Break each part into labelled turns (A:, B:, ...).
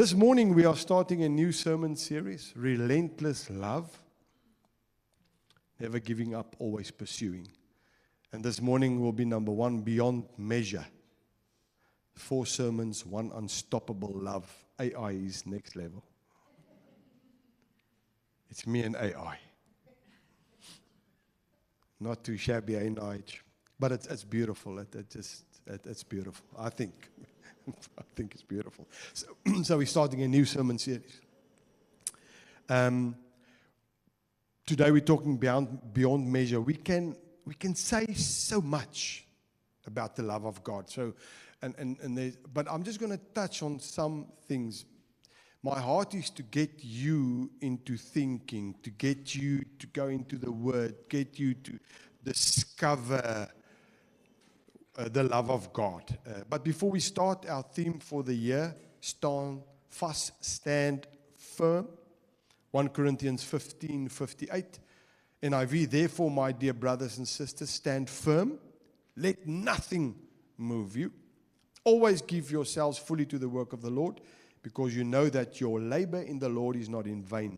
A: This morning we are starting a new sermon series, Relentless Love. Never giving up, always pursuing. And this morning will be number 1, Beyond Measure. 4 sermons, 1 unstoppable love. AI is next level. It's me and AI. Not too shabby, age, but it's beautiful. It's beautiful. I think it's beautiful. So we're starting a new sermon series. Today we're talking beyond measure. We can say so much about the love of God. But I'm just going to touch on some things. My heart is to get you into thinking, to get you to go into the Word, get you to discover the love of God. But before we start, our theme for the year, stand fast, stand firm. 1 Corinthians 15:58. NIV, therefore, my dear brothers and sisters, stand firm. Let nothing move you. Always give yourselves fully to the work of the Lord, because you know that your labor in the Lord is not in vain.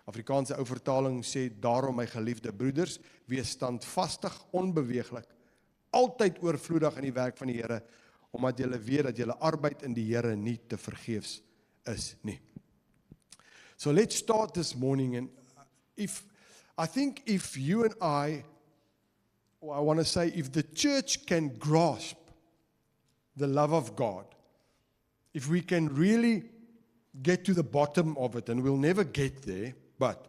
A: Afrikaanse ou vertaling sê, daarom my geliefde broeders, wees standvastig, onbeweeglik, altyd oorvloedig in die werk van die Here, omdat julle weet dat julle arbeid in die Here nie te vergeefs is nie. So let's start this morning, and I think if you and I want to say, if the church can grasp the love of God, if we can really get to the bottom of it, and we'll never get there, but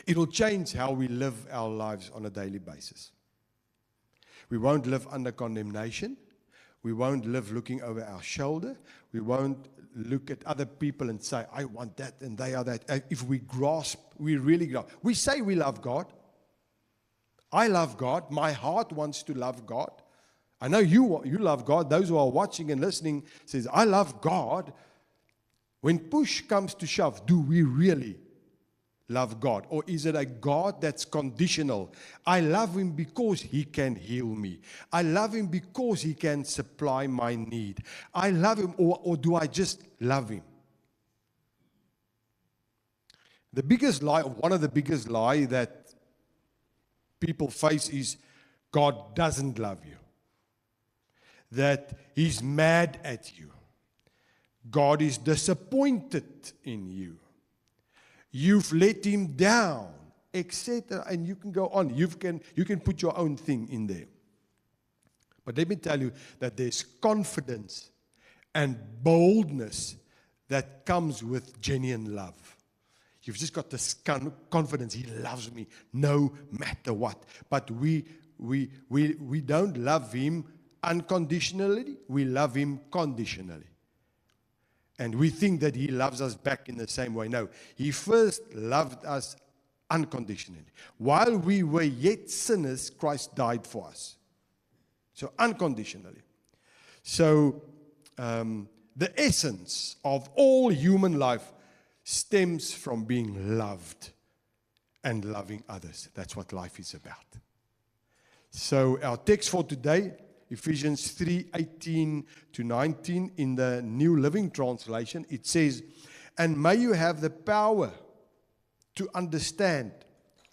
A: it will change how we live our lives on a daily basis. We won't live under condemnation. We won't live looking over our shoulder. We won't look at other people and say, I want that and they are that. If we grasp, we really grasp. We say we love God. I love God. My heart wants to love God. I know you love God. Those who are watching and listening says, I love God. When push comes to shove, do we really love God? Or is it a God that's conditional? I love Him because He can heal me. I love Him because He can supply my need. I love Him, or do I just love Him? The biggest lie, one of the biggest lies that people face is God doesn't love you. That He's mad at you. God is disappointed in you. You've let Him down, etc. And you can go on. You can put your own thing in there. But let me tell you that there's confidence and boldness that comes with genuine love. You've just got this confidence. He loves me no matter what. But we don't love Him unconditionally. We love Him conditionally. And we think that He loves us back in the same way. No, He first loved us unconditionally. While we were yet sinners, Christ died for us. So unconditionally. So the essence of all human life stems from being loved and loving others. That's what life is about. So our text for today, Ephesians 3:18-19 in the New Living Translation, it says, and may you have the power to understand,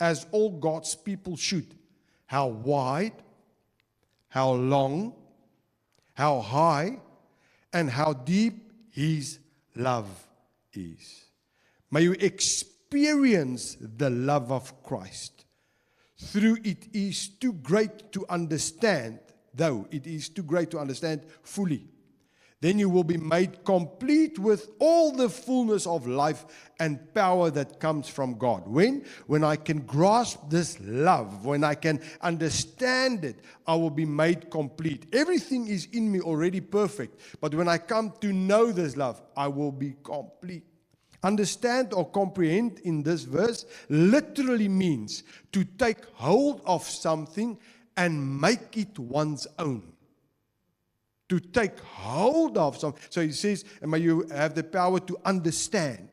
A: as all God's people should, how wide, how long, how high, and how deep His love is. May you experience the love of Christ. Through it is too great to understand, though it is too great to understand fully. Then you will be made complete with all the fullness of life and power that comes from God. When I can grasp this love, when I can understand it, I will be made complete. Everything is in me already perfect. But when I come to know this love, I will be complete. Understand or comprehend in this verse literally means to take hold of something and make it one's own. To take hold of something. So he says, and may you have the power to understand.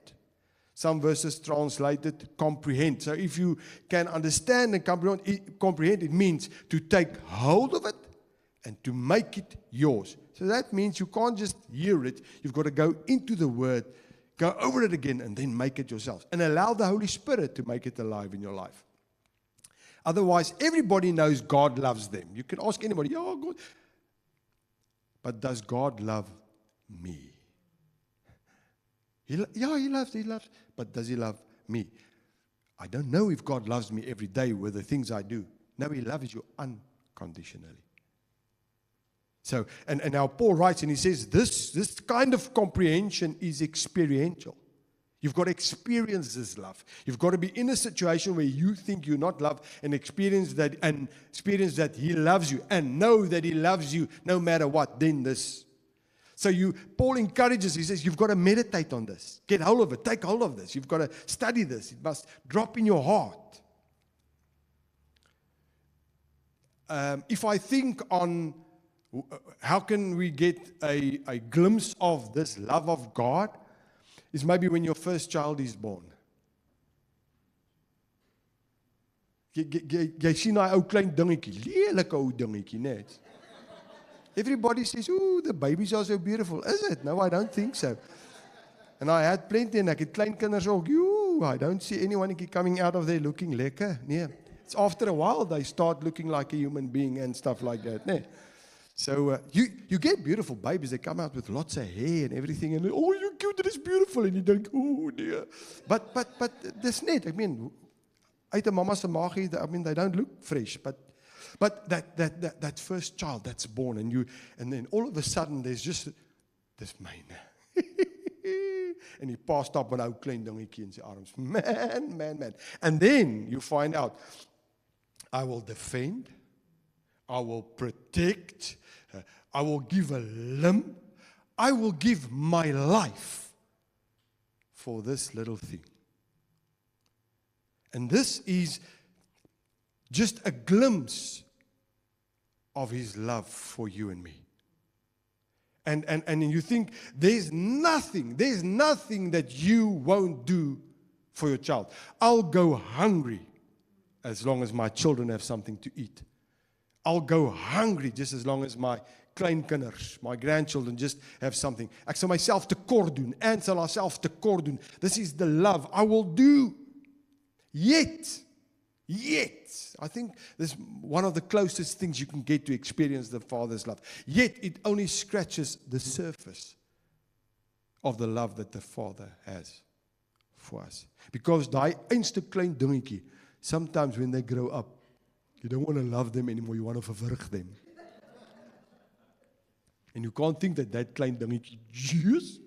A: Some verses translated comprehend. So if you can understand and comprehend, it means to take hold of it and to make it yours. So that means you can't just hear it. You've got to go into the Word, go over it again, and then make it yourself. And allow the Holy Spirit to make it alive in your life. Otherwise, everybody knows God loves them. You can ask anybody, oh, God. But does God love me? He loves. But does He love me? I don't know if God loves me every day with the things I do. No, He loves you unconditionally. So, and now Paul writes and he says, this kind of comprehension is experiential. You've got to experience this love. You've got to be in a situation where you think you're not loved and experience that He loves you and know that He loves you no matter what. Then this. So Paul encourages, he says, you've got to meditate on this. Get hold of it. Take hold of this. You've got to study this. It must drop in your heart. If I think on how can we get a glimpse of this love of God, is maybe when your first child is born. Jy sien daai ou klein dingetjie, lelike ou dingetjie, net. Everybody says, ooh, the babies are so beautiful. Is it? No, I don't think so. And I had plenty, en ek het klein kinders ook, I don't see anyone coming out of there looking lekker. Nee. It's after a while they start looking like a human being and stuff like that. Nee. So you get beautiful babies. They come out with lots of hair and everything, and oh, you're cute, it is beautiful, and you think, oh dear. But that's net. I mean, uit 'n mama se maagie, I mean, they don't look fresh. But that first child that's born, and then all of a sudden there's just this myne. And he passed up met 'n ou klein dingetjie in sy arms. Man. And then you find out, I will defend, I will protect, I will give a limb, I will give my life for this little thing. And this is just a glimpse of His love for you and me. And you think there's nothing that you won't do for your child. I'll go hungry as long as my children have something to eat. I'll go hungry just as long as my kleinkinders, my grandchildren just have something. Ek sal myself tekort doen, en sal haarself tekort doen. This is the love I will do. Yet, I think this is one of the closest things you can get to experience the Father's love. Yet, it only scratches the surface of the love that the Father has for us. Because daai einste klein dingetjie, sometimes when they grow up, you don't want to love them anymore, you want to verwrig them. And you can't think that klein dingetjie, Jesus.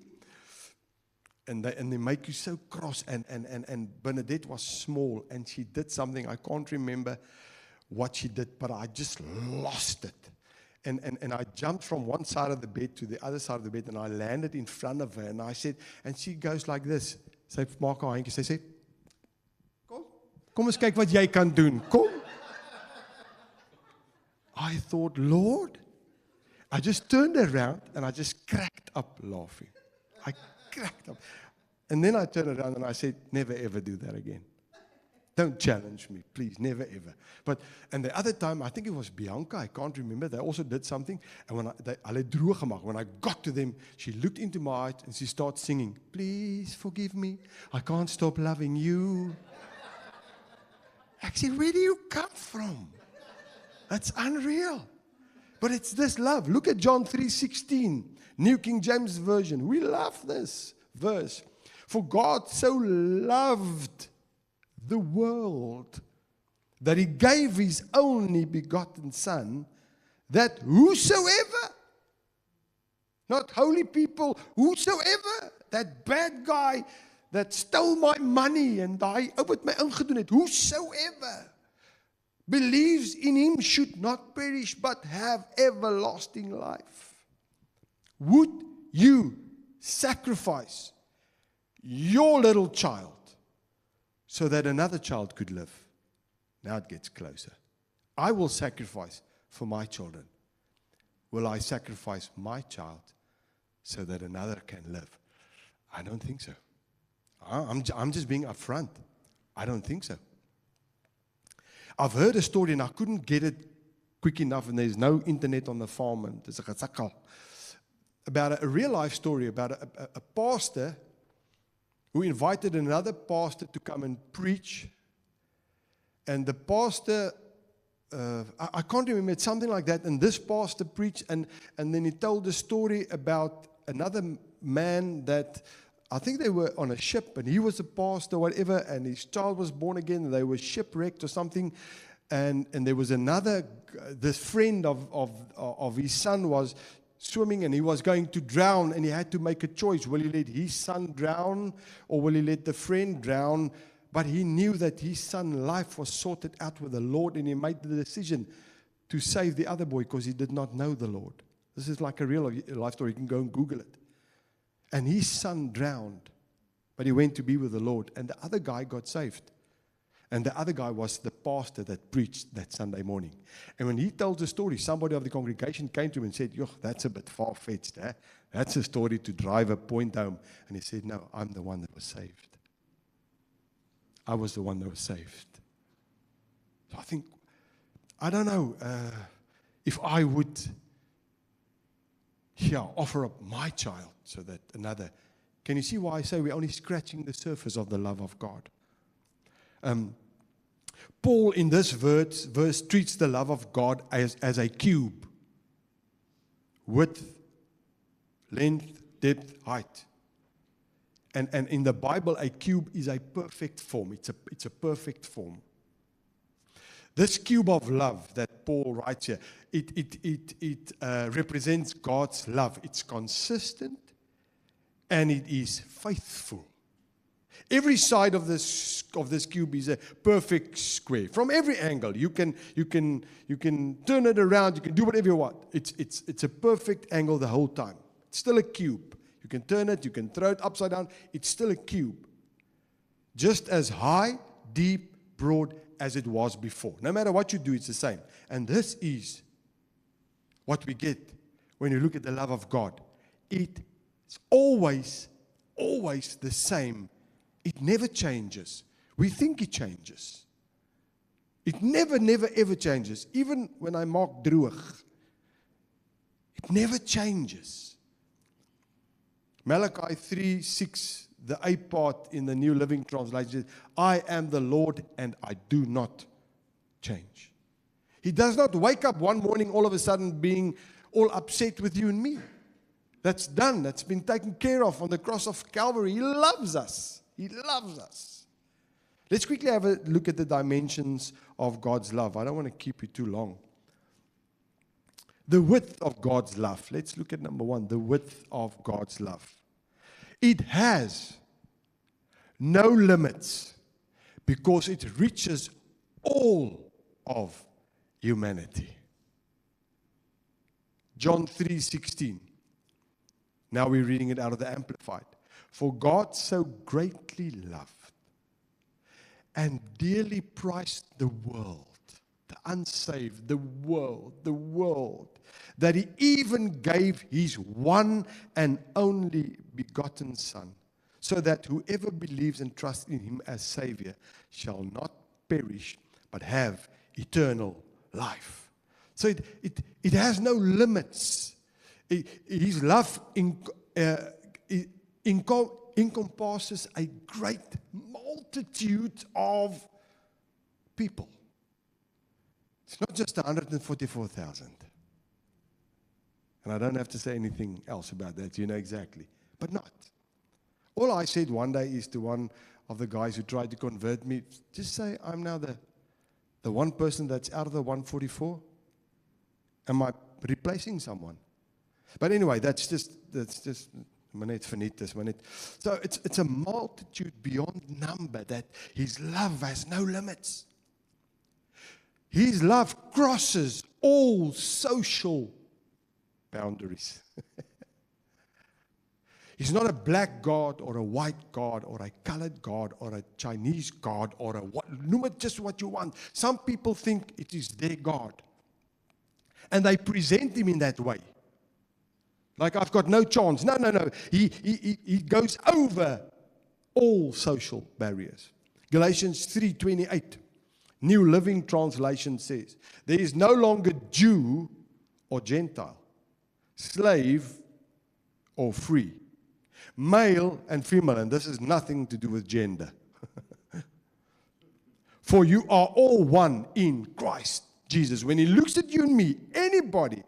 A: And they make you so cross. And Bernadette was small, and she did something. I can't remember what she did, but I just lost it. And I jumped from one side of the bed to the other side of the bed, and I landed in front of her. And I said, and she goes like this. Sy maak haar handjies. Sy sê, kom eens kyk wat jy kan doen. Kom. I thought, Lord, I just turned around and I just cracked up laughing. I cracked up. And then I turned around and I said, never ever do that again. Don't challenge me, please, never ever. And the other time, I think it was Bianca, I can't remember, they also did something. And when I got to them, she looked into my eyes and she started singing, please forgive me, I can't stop loving you. Actually, where do you come from? That's unreal. But it's this love. Look at John 3:16, New King James Version. We love this verse. For God so loved the world that He gave His only begotten Son, that whosoever, not holy people, whosoever, that bad guy that stole my money and hy ou wat my ingedoen het, whosoever believes in Him should not perish but have everlasting life. Would you sacrifice your little child so that another child could live? Now it gets closer. I will sacrifice for my children. Will I sacrifice my child so that another can live? I don't think so. I'm just being upfront. I don't think so. I've heard a story and I couldn't get it quick enough, and there's no internet on the farm, and there's a about a real life story about a pastor who invited another pastor to come and preach. And the pastor, I can't remember, it's something like that. And this pastor preached, and then he told a story about another man that, I think they were on a ship, and he was a pastor, whatever, and his child was born again, and they were shipwrecked or something. And there was another, this friend of his son was swimming, and he was going to drown, and he had to make a choice. Will he let his son drown, or will he let the friend drown? But he knew that his son's life was sorted out with the Lord, and he made the decision to save the other boy because he did not know the Lord. This is like a real life story. You can go and Google it. And his son drowned, but he went to be with the Lord, and the other guy got saved. And the other guy was the pastor that preached that Sunday morning. And when he told the story, somebody of the congregation came to him and said, "Yo, that's a bit far-fetched, eh? That's a story to drive a point home." And he said, "No, I'm the one that was saved. I was the one that was saved." So I think, I don't know if I would offer up my child so that another. Can you see why I say we're only scratching the surface of the love of God? Paul in this verse treats the love of God as a cube. Width, length, depth, height. And in the Bible, a cube is a perfect form. It's a perfect form. This cube of love that Paul writes here, it represents God's love. It's consistent and it is faithful. Every side of this cube is a perfect square. From every angle, you can turn it around. You can do whatever you want. It's a perfect angle the whole time. It's still a cube. You can turn it. You can throw it upside down. It's still a cube. Just as high, deep, broad as it was before. No matter what you do, it's the same. And this is what we get when you look at the love of God. It's always the same. It never changes. We think it changes. It never, ever changes. Even when I maak droog, it never changes. Malachi 3:6, the A part in the New Living Translation, "I am the Lord and I do not change." He does not wake up one morning all of a sudden being all upset with you and me. That's done. That's been taken care of on the cross of Calvary. He loves us. He loves us. Let's quickly have a look at the dimensions of God's love. I don't want to keep you too long. The width of God's love. Let's look at number one, the width of God's love. It has no limits because it reaches all of humanity. John 3:16. Now we're reading it out of the Amplified. For God so greatly loved and dearly priced the world, the unsaved, the world, that He even gave His one and only begotten Son, so that whoever believes and trusts in Him as Savior shall not perish, but have eternal life. So it has no limits. His love encompasses a great multitude of people. It's not just 144,000. And I don't have to say anything else about that. You know exactly. But not. All I said one day is to one of the guys who tried to convert me, just say, I'm now the one person that's out of the 144. Am I replacing someone? But anyway, that's just minute finitus, minute. So it's a multitude beyond number, that His love has no limits. His love crosses all social boundaries. He's not a black God or a white God or a colored God or a Chinese God or noem it just what you want. Some people think it is their God. And they present Him in that way. Like, I've got no chance. No. He goes over all social barriers. Galatians 3:28. New Living Translation says, there is no longer Jew or Gentile, slave or free, male and female, and this has nothing to do with gender. For you are all one in Christ Jesus. When He looks at you and me, anybody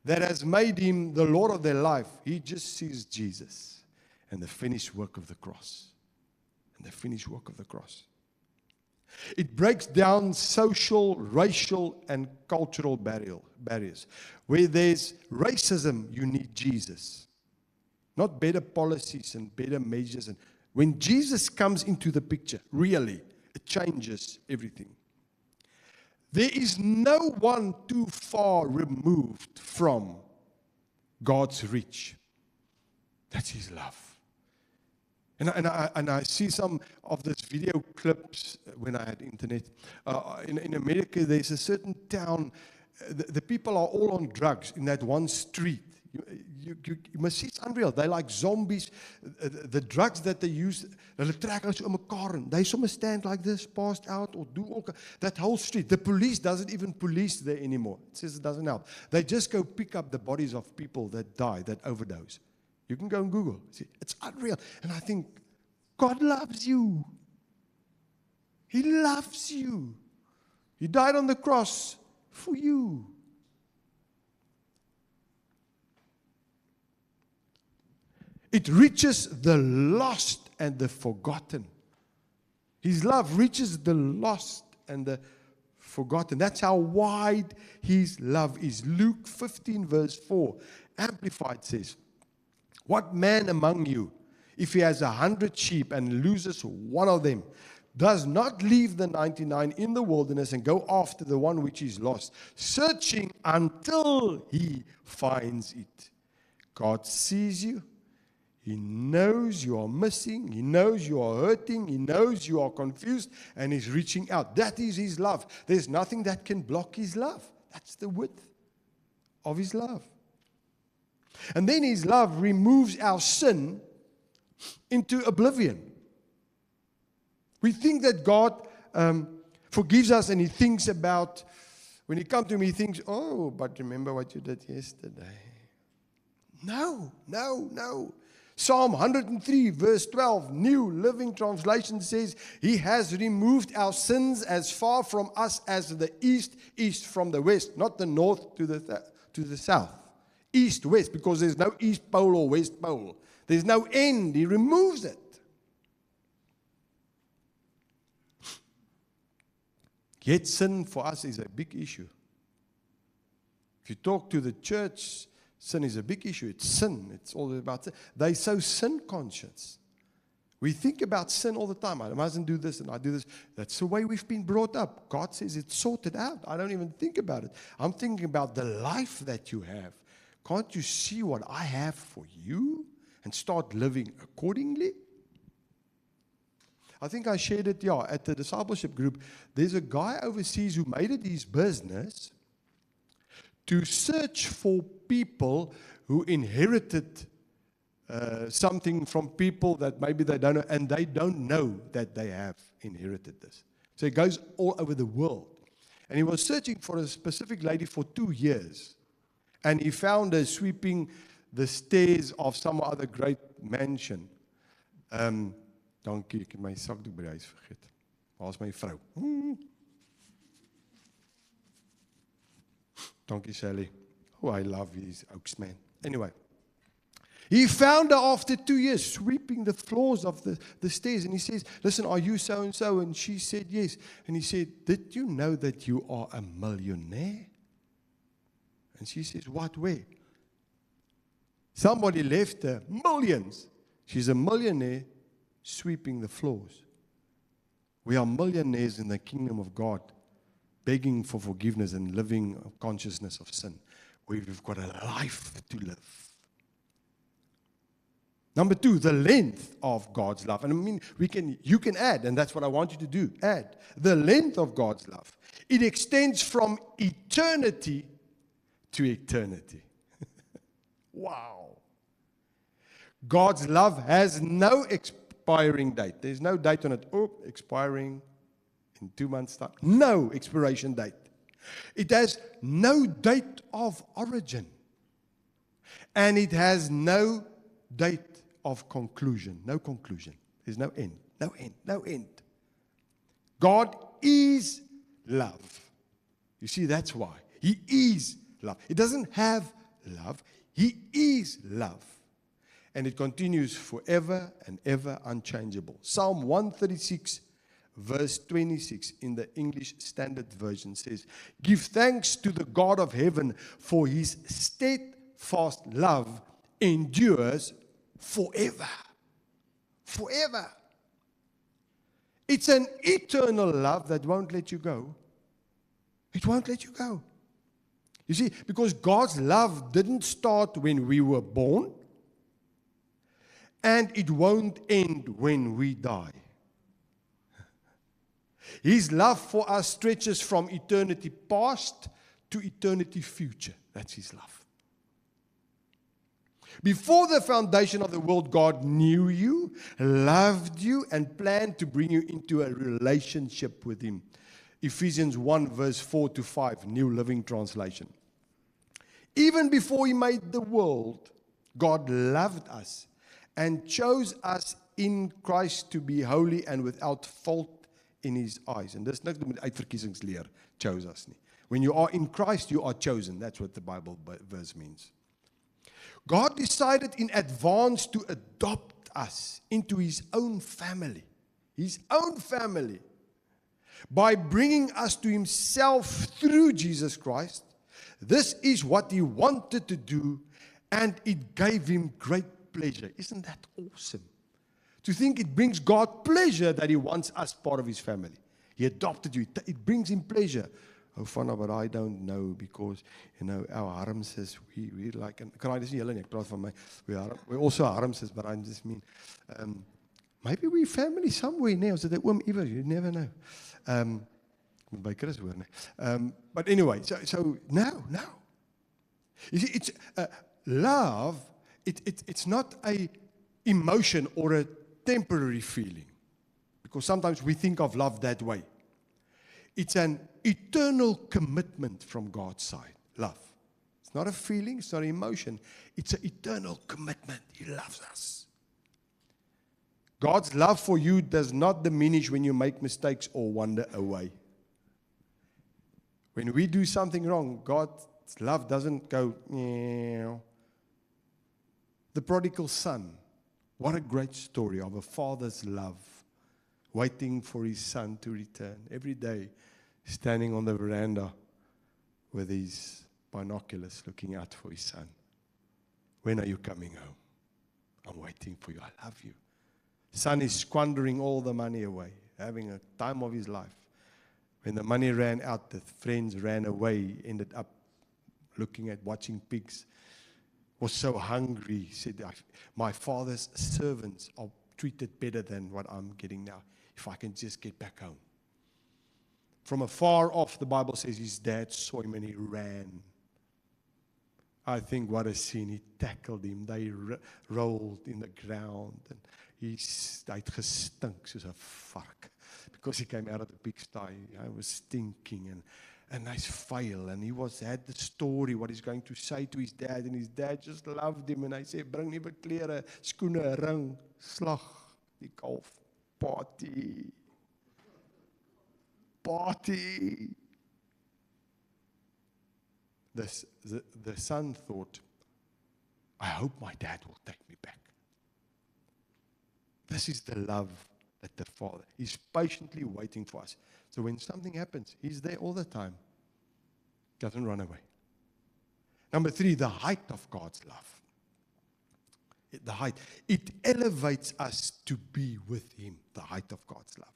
A: that has made Him the Lord of their life, He just sees Jesus and the finished work of the cross. And the finished work of the cross. It breaks down social, racial, and cultural barriers. Where there's racism, you need Jesus. Not better policies and better measures. And when Jesus comes into the picture, really, it changes everything. There is no one too far removed from God's reach. That's His love. And I see some of these video clips when I had internet. In America, there's a certain town, the people are all on drugs in that one street. You must see, it's unreal. They're like zombies. The drugs that they use, hulle trek hulle so in mekaar in. They sometimes stand like this, passed out, or do all that whole street. The police doesn't even police there anymore. It says it doesn't help. They just go pick up the bodies of people that die, that overdose. You can go and Google. See, it's unreal. And I think, God loves you. He loves you. He died on the cross for you. It reaches the lost and the forgotten. His love reaches the lost and the forgotten. That's how wide His love is. Luke 15 verse 4, Amplified says, what man among you, if he has 100 sheep and loses one of them, does not leave the 99 in the wilderness and go after the one which is lost, searching until he finds it? God sees you. He knows you are missing. He knows you are hurting. He knows you are confused, and He's reaching out. That is His love. There's nothing that can block His love. That's the width of His love. And then His love removes our sin into oblivion. We think that God forgives us, and He thinks about, when He comes to Him, He thinks, oh, but remember what you did yesterday. No. Psalm 103 verse 12, New Living Translation says, He has removed our sins as far from us as the east from the west, not the north to the south. East, west, because there's no east pole or west pole. There's no end. He removes it. Yet sin for us is a big issue. If you talk to the church, sin is a big issue. It's sin. It's all about sin. They're so sin conscious. We think about sin all the time. I mustn't do this and I do this. That's the way we've been brought up. God says it's sorted out. I don't even think about it. I'm thinking about the life that you have. Can't you see what I have for you and start living accordingly? I think I shared it, at the discipleship group. There's a guy overseas who made it his business to search for people who inherited something from people that maybe they don't know, and they don't know that they have inherited this. So he goes all over the world. And he was searching for a specific lady for 2 years. And he found her sweeping the stairs of some other great mansion. Dankie, ek het my sakdoek by die huis vergeet. Waar is my vrou? Dankie, Sally. Oh, I love these Oaks, man. Anyway. He found her after 2 years, sweeping the floors of the stairs. And he says, listen, are you so-and-so? And she said, yes. And he said, did you know that you are a millionaire? And she says, what, where? Somebody left her millions. She's a millionaire sweeping the floors. We are millionaires in the kingdom of God, begging for forgiveness and living a consciousness of sin. We've got a life to live. Number 2, the length of God's love. And I mean, you can add, and that's what I want you to do, add the length of God's love. It extends from eternity to eternity. Wow. God's love has no expiring date. There's no date on it. Oh, expiring in 2 months' time. No expiration date. It has no date of origin. And it has no date of conclusion. No conclusion. There's no end. No end. No end. God is love. You see, that's why. He is love. He doesn't have love. He is love. And it continues forever and ever unchangeable. Psalm 136, verse 26 in the English Standard Version says, "Give thanks to the God of heaven, for his steadfast love endures forever." Forever. It's an eternal love that won't let you go. It won't let you go. You see, because God's love didn't start when we were born, and it won't end when we die. His love for us stretches from eternity past to eternity future. That's his love. Before the foundation of the world, God knew you, loved you, and planned to bring you into a relationship with him. Ephesians 1, verse 4 to 5, New Living Translation. Even before he made the world, God loved us and chose us in Christ to be holy and without fault in his eyes. En dis niks met uitverkiesingsleer, chose us nie. When you are in Christ, you are chosen. That's what the Bible verse means. God decided in advance to adopt us into his own family. His own family. By bringing us to himself through Jesus Christ. This is what he wanted to do, and it gave him great pleasure. Isn't that awesome? To think it brings God pleasure that he wants us part of his family. He adopted you. It brings him pleasure. Oh, Vanna, but I don't know, because, our harmses, we like, and kan I dis nie julle nie, ek praat van my, we're also harmses, but I just mean, maybe we family somewhere now, so that oom iewers, you never know. By Chris hoor, nee. But anyway, so no. You see, it's love, it's not a emotion or a temporary feeling, because sometimes we think of love that way. It's an eternal commitment from God's side, love. It's not a feeling, it's not an emotion. It's an eternal commitment. He loves us. God's love for you does not diminish when you make mistakes or wander away. When we do something wrong, God's love doesn't go, meow. The prodigal son, what a great story of a father's love, waiting for his son to return. Every day, standing on the veranda with his binoculars looking out for his son. When are you coming home? I'm waiting for you. I love you. Son is squandering all the money away, having a time of his life. When the money ran out, the friends ran away, ended up looking at watching pigs. Was so hungry, said, my father's servants are treated better than what I'm getting now. If I can just get back home. From afar off, the Bible says his dad saw him and he ran. I think what a scene. He tackled him. They rolled in the ground. And hy het gestink soos 'n vark. Because he came out of the pigsty. He was stinking and he's fail. And he had the story, what he's going to say to his dad. And his dad just loved him. And hy sê, bring nuwe klere, skoene, 'n ring, slag die kalf. Party. The son thought, I hope my dad will take me back. This is the love that the Father is patiently waiting for us. So when something happens, he's there all the time. Doesn't run away. Number 3, the height of God's love. The height. It elevates us to be with him. The height of God's love.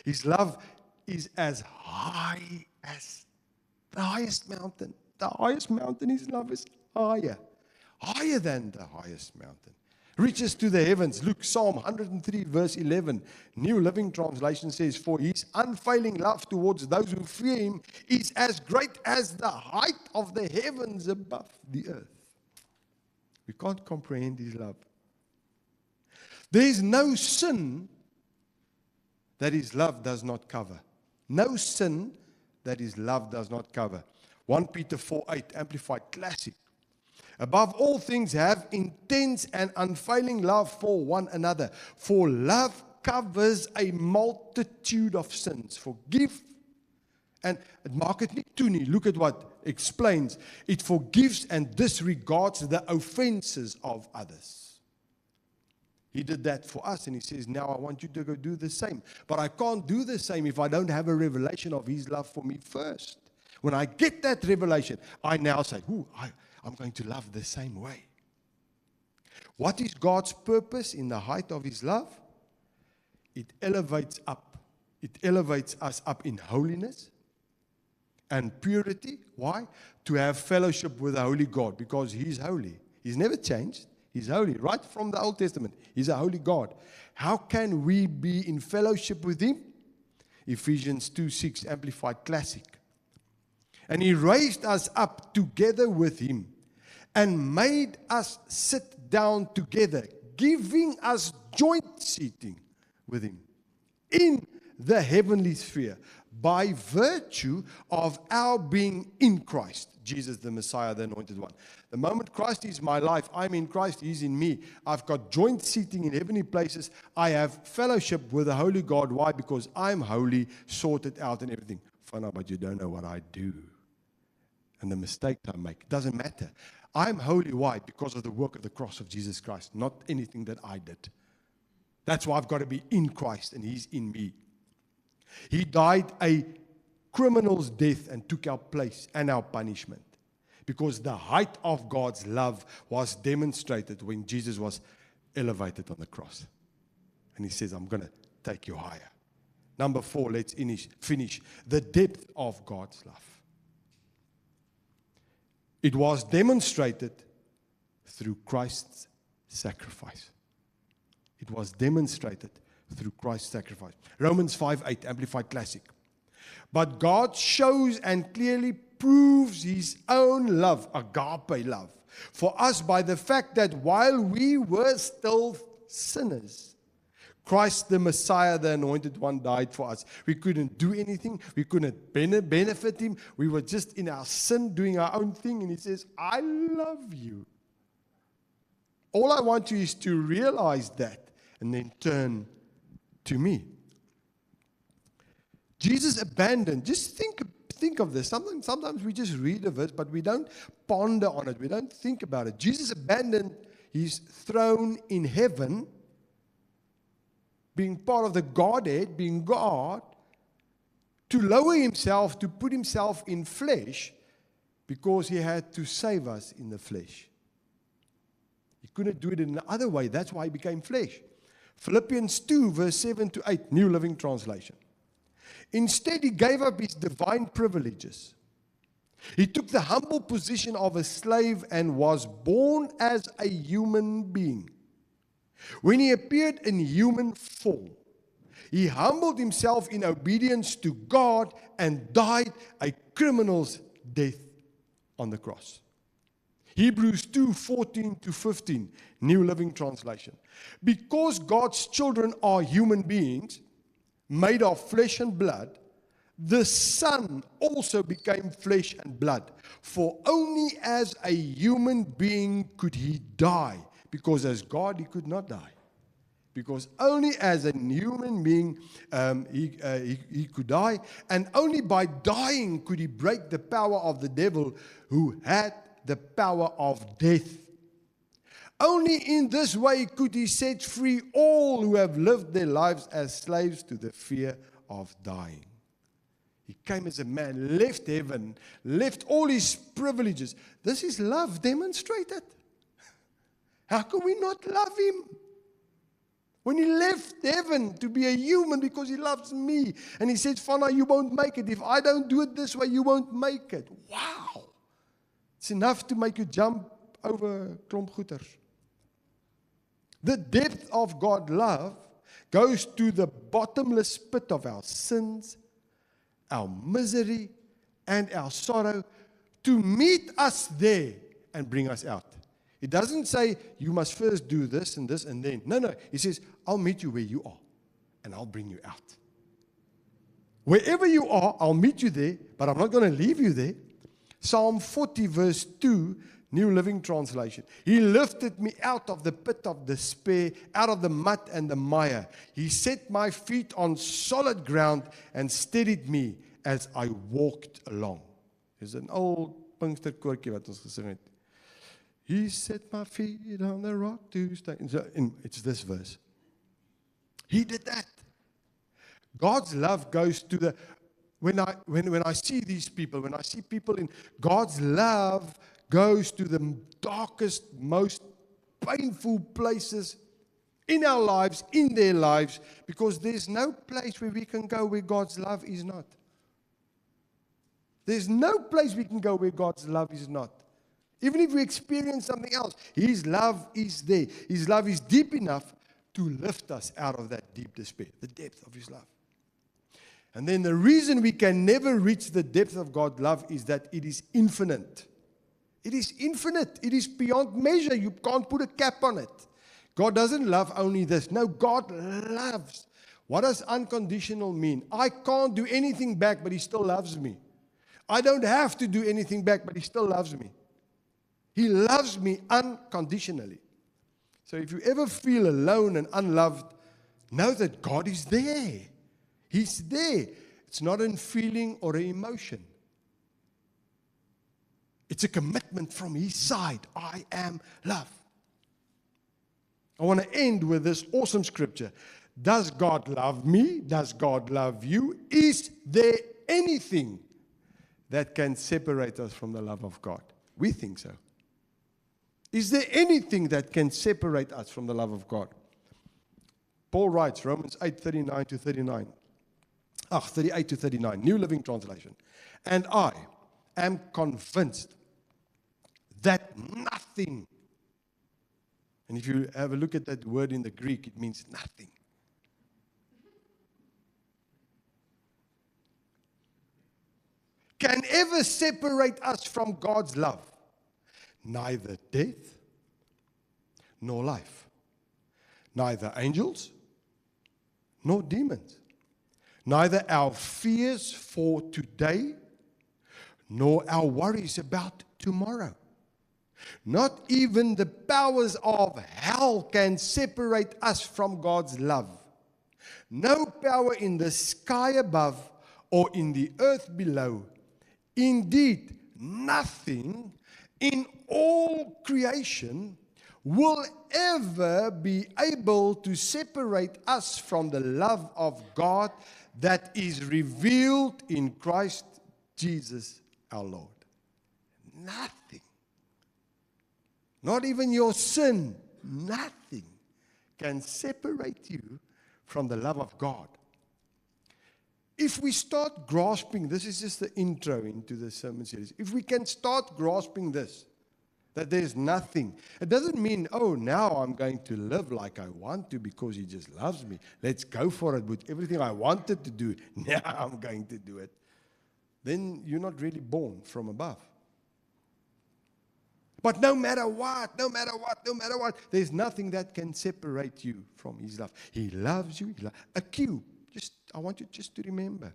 A: His love is as high as the highest mountain. The highest mountain, his love is higher. Higher than the highest mountain. Reaches to the heavens. Look, Psalm 103 verse 11. New Living Translation says, for his unfailing love towards those who fear him is as great as the height of the heavens above the earth. We can't comprehend his love. There is no sin that His love does not cover. No sin that His love does not cover. 1 Peter 4:8, Amplified Classic. Above all things, have intense and unfailing love for one another. For love covers a multitude of sins. Forgive. And Mark het nie toe nie. Look at what explains. It forgives and disregards the offenses of others. He did that for us, and He says, now I want you to go do the same. But I can't do the same if I don't have a revelation of His love for me first. When I get that revelation, I now say, I'm going to love the same way. What is God's purpose in the height of His love? It elevates up. It elevates us up in holiness and purity. Why? To have fellowship with the holy God, because He's holy. He's never changed. He's holy. Right from the Old Testament, He's a holy God. How can we be in fellowship with Him? Ephesians 2:6, Amplified Classic. And He raised us up together with Him and made us sit down together, giving us joint seating with Him in the heavenly sphere by virtue of our being in Christ, Jesus the Messiah, the Anointed One. The moment Christ is my life, I'm in Christ, He's in me. I've got joint seating in heavenly places. I have fellowship with the Holy God. Why? Because I'm holy, sorted out and everything. Find out, but you don't know what I do. And the mistakes I make. It doesn't matter. I'm holy. Why? Because of the work of the cross of Jesus Christ, not anything that I did. That's why I've got to be in Christ and He's in me. He died a criminal's death and took our place and our punishment. Because the height of God's love was demonstrated when Jesus was elevated on the cross. And He says, I'm going to take you higher. Number 4, let's finish. The depth of God's love. It was demonstrated through Christ's sacrifice. It was demonstrated through Christ's sacrifice. Romans 5:8, Amplified Classic. But God shows and clearly proves His own love, agape love, for us by the fact that while we were still sinners, Christ the Messiah, the Anointed One, died for us. We couldn't do anything. We couldn't benefit Him. We were just in our sin doing our own thing. And He says, I love you. All I want you is to realize that and then turn to me. Jesus abandoned. Just think of this. Sometimes we just read of it, but we don't ponder on it. We don't think about it. Jesus abandoned His throne in heaven, being part of the Godhead, being God, to lower Himself, to put Himself in flesh, because He had to save us in the flesh. He couldn't do it in another way. That's why He became flesh. Philippians 2, verse 7 to 8, New Living Translation. Instead, He gave up His divine privileges. He took the humble position of a slave and was born as a human being. When He appeared in human form, He humbled Himself in obedience to God and died a criminal's death on the cross. Hebrews 2:14 to 15, New Living Translation. Because God's children are human beings, made of flesh and blood, the Son also became flesh and blood. For only as a human being could He die, because as God He could not die. Because only as a human being he could die, and only by dying could He break the power of the devil, who had the power of death. Only in this way could He set free all who have lived their lives as slaves to the fear of dying. He came as a man, left heaven, left all His privileges. This is love demonstrated. How can we not love Him? When He left heaven to be a human because He loves me. And He said, Fana, you won't make it. If I don't do it this way, you won't make it. Wow. It's enough to make you jump over klomp goeters. The depth of God's love goes to the bottomless pit of our sins, our misery, and our sorrow to meet us there and bring us out. It doesn't say, you must first do this and then. No. He says, I'll meet you where you are, and I'll bring you out. Wherever you are, I'll meet you there, but I'm not going to leave you there. Psalm 40 verse 2, New Living Translation. He lifted me out of the pit of despair, out of the mud and the mire. He set my feet on solid ground and steadied me as I walked along. There's an old Pinksterkoortjie wat ons gesing het. He set my feet on the rock to stay. It's this verse. He did that. God's love goes to the, when I see these people, when I see people in, God's love goes to the darkest, most painful places in our lives, in their lives, because there's no place where we can go where God's love is not. There's no place we can go where God's love is not. Even if we experience something else, His love is there. His love is deep enough to lift us out of that deep despair, the depth of His love. And then the reason we can never reach the depth of God's love is that it is infinite. It is infinite. It is beyond measure. You can't put a cap on it. God doesn't love only this. No, God loves. What does unconditional mean? I can't do anything back, but He still loves me. I don't have to do anything back, but He still loves me. He loves me unconditionally. So if you ever feel alone and unloved, know that God is there. He's there. It's not a feeling or an emotion. It's a commitment from His side. I am love. I want to end with this awesome scripture. Does God love me? Does God love you? Is there anything that can separate us from the love of God? We think so. Is there anything that can separate us from the love of God? Paul writes, Romans 8:38 to 39, New Living Translation. And I am convinced that nothing, and if you have a look at that word in the Greek, it means nothing. Can ever separate us from God's love. Neither death nor life, neither angels nor demons, neither our fears for today nor our worries about tomorrow. Not even the powers of hell can separate us from God's love. No power in the sky above or in the earth below. Indeed, nothing in all creation will ever be able to separate us from the love of God that is revealed in Christ Jesus our Lord. Nothing. Not even your sin, nothing can separate you from the love of God. If we start grasping, this is just the intro into the sermon series. If we can start grasping this, that there's nothing. It doesn't mean, oh, now I'm going to live like I want to because He just loves me. Let's go for it with everything I wanted to do. Now I'm going to do it. Then you're not really born from above. But no matter what, there's nothing that can separate you from His love. He loves you. A cube. I want you just to remember.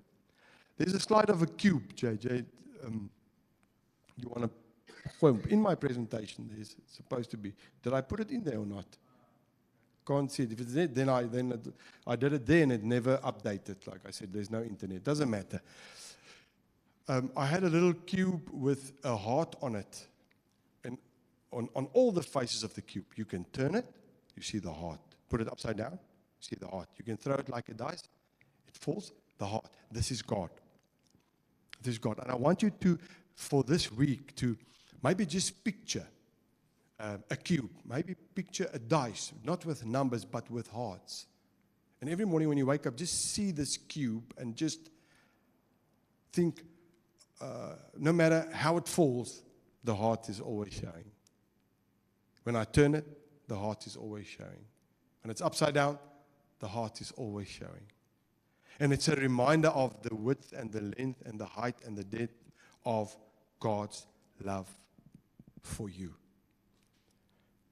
A: There's a slide of a cube, JJ. You want to, well, in my presentation, there's supposed to be. Did I put it in there or not? Can't see it. If it's there, then I did it there and it never updated. Like I said, there's no internet. Doesn't matter. I had a little cube with a heart on it. And on all the faces of the cube, you can turn it, you see the heart. Put it upside down, you see the heart. You can throw it like a dice. It falls, the heart. This is God. This is God. And I want you to, for this week, to maybe just picture a cube. Maybe picture a dice, not with numbers, but with hearts. And every morning when you wake up, just see this cube and just think, no matter how it falls, the heart is always showing. When I turn it, the heart is always showing. When it's upside down, the heart is always showing. And it's a reminder of the width and the length and the height and the depth of God's love for you.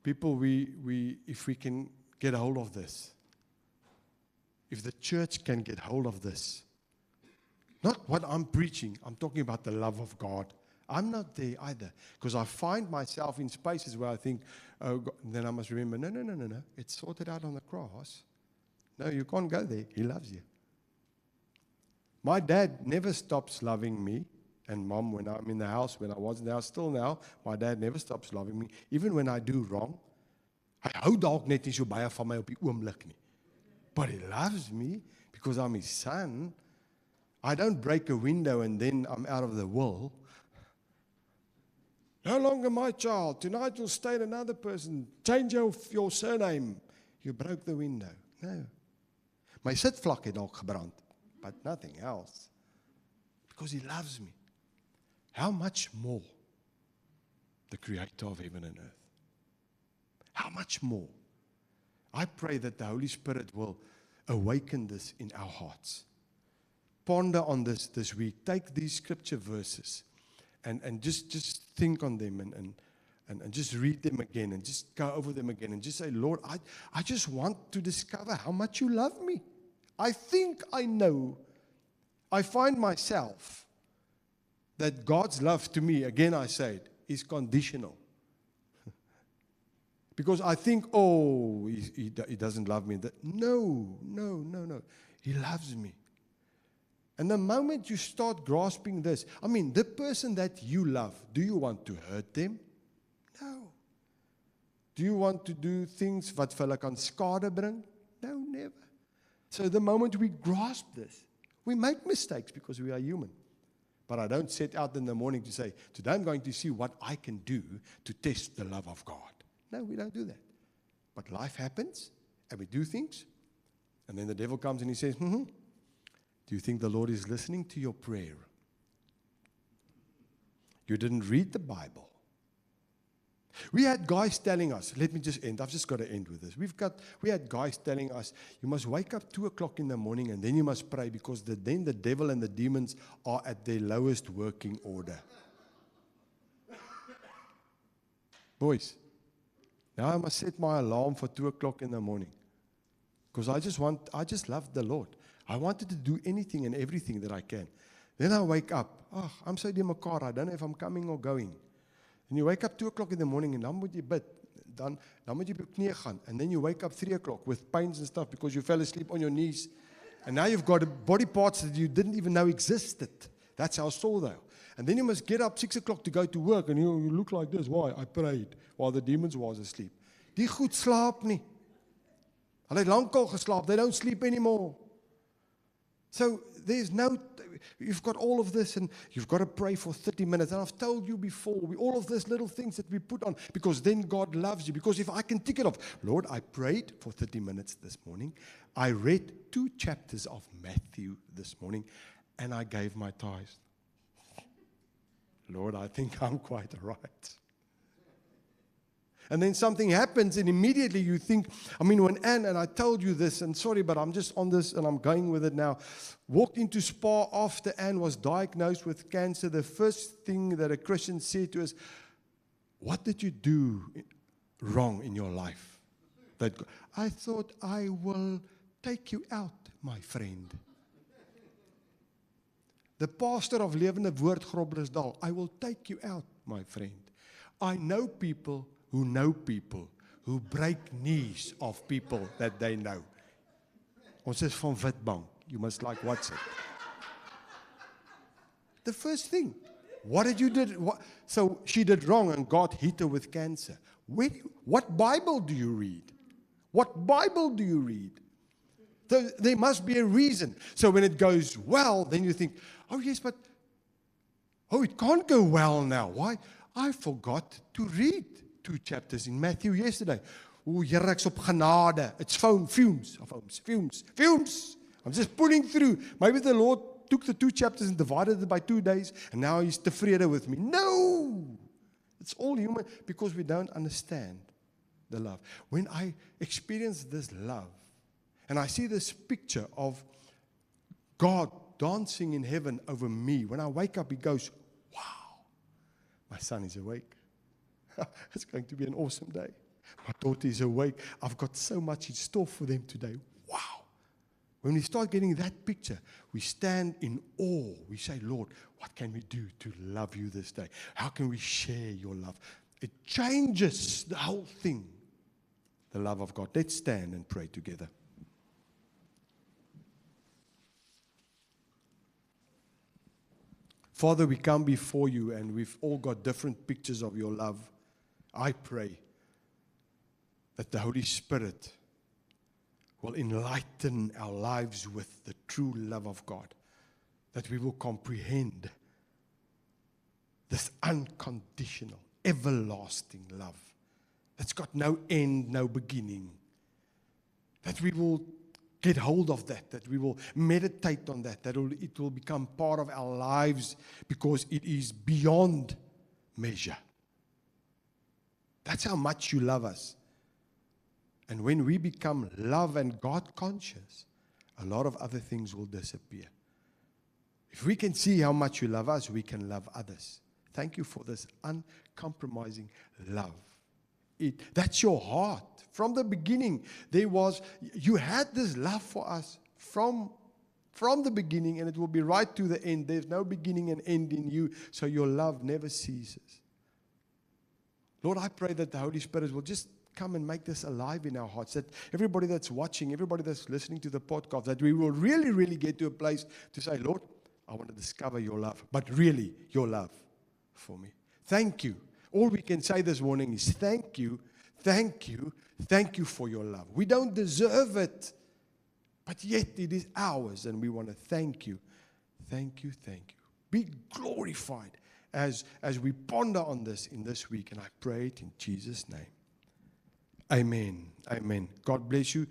A: People, if we can get a hold of this, if the church can get hold of this, Not what I'm preaching. I'm talking about the love of God. I'm not there either. Because I find myself in spaces where I think, oh, God, then I must remember, no. It's sorted out on the cross. No, you can't go there. He loves you. My dad never stops loving me. And Mom, when I'm in the house, when I was in the house, still now, my dad never stops loving me. Even when I do wrong. Hy hou dalk net nie so baie van my op die oomblik nie. But he loves me because I'm his son. I don't break a window and then I'm out of the will. No longer my child. Tonight you'll stay another person. Change your surname. You broke the window. No. My sitvlak het dalk gebrand, but nothing else. Because he loves me. How much more the creator of heaven and earth? How much more? I pray that the Holy Spirit will awaken this in our hearts. Ponder on this week. Take these scripture verses and just think on them and just read them again and just go over them again and just say, Lord, I just want to discover how much you love me. I think I know. I find myself that God's love to me, again I say it, is conditional. Because I think, oh, he doesn't love me. No. He loves me. And the moment you start grasping this, I mean, the person that you love, do you want to hurt them? No. Do you want to do things wat vir hulle kan skade bring? No, never. So the moment we grasp this, we make mistakes because we are human. But I don't set out in the morning to say, today I'm going to see what I can do to test the love of God. No, we don't do that. But life happens, and we do things, and then the devil comes and he says, do you think the Lord is listening to your prayer? You didn't read the Bible. We had guys telling us, let me just end, I've just got to end with this. We had guys telling us, you must wake up 2 o'clock in the morning and then you must pray because then the devil and the demons are at their lowest working order. Boys, now I must set my alarm for 2 o'clock in the morning because I just love the Lord. I wanted to do anything and everything that I can. Then I wake up, I'm so demakar, I don't know if I'm coming or going. And you wake up 2 o'clock in the morning and dan moet jy bid. Dan moet jy op knie gaan. And then you wake up 3 o'clock with pains and stuff because you fell asleep on your knees. And now you've got body parts that you didn't even know existed. That's how sore they are. And then you must get up 6 o'clock to go to work and you look like this. Why? I prayed while the demons was asleep. Die goed slaap nie. Hulle het lankal geslaap. They don't sleep anymore. So there's no, you've got all of this and you've got to pray for 30 minutes. And I've told you before, all of these little things that we put on, because then God loves you. Because if I can tick it off, Lord, I prayed for 30 minutes this morning. I read 2 chapters of Matthew this morning and I gave my tithes. Lord, I think I'm quite right. And then something happens and immediately you think, when Anne, and I told you this, and sorry, but I'm just on this and I'm going with it now, walked into SPAR after Anne was diagnosed with cancer, the first thing that a Christian said to us, what did you do wrong in your life? I thought, I will take you out, my friend. The pastor of Lewende Woord Groblersdal, I will take you out, my friend. I know people who break knees of people that they know. Ons is van Witbank. You must like what's it. The first thing, what did you do? So she did wrong and God hit her with cancer. What Bible do you read? What Bible do you read? There must be a reason. So when it goes well, then you think, oh yes, but it can't go well now. Why? I forgot to read 2 chapters in Matthew yesterday. Here ek's op genade. It's fumes. I'm just pulling through. Maybe the Lord took the 2 chapters and divided it by 2 days, and now He's tevrede with me. No! It's all human because we don't understand the love. When I experience this love, and I see this picture of God dancing in heaven over me, when I wake up, He goes, wow, my son is awake. It's going to be an awesome day. My daughter is awake. I've got so much in store for them today. Wow. When we start getting that picture, we stand in awe. We say, Lord, what can we do to love you this day? How can we share your love? It changes the whole thing, the love of God. Let's stand and pray together. Father, we come before you and we've all got different pictures of your love. I pray that the Holy Spirit will enlighten our lives with the true love of God, that we will comprehend this unconditional, everlasting love that's got no end, no beginning, that we will get hold of that we will meditate on that it will become part of our lives because it is beyond measure. That's how much you love us. And when we become love and God conscious, a lot of other things will disappear. If we can see how much you love us, we can love others. Thank you for this uncompromising love. That's your heart. From the beginning, you had this love for us from the beginning, and it will be right to the end. There's no beginning and end in you, so your love never ceases. Lord, I pray that the Holy Spirit will just come and make this alive in our hearts, that everybody that's watching, everybody that's listening to the podcast, that we will really, really get to a place to say, Lord, I want to discover your love, but really your love for me. Thank you. All we can say this morning is thank you, thank you, thank you for your love. We don't deserve it, but yet it is ours, and we want to thank you. Thank you, thank you. Be glorified as we ponder on this in this week, and I pray it in Jesus' name. Amen. Amen. God bless you.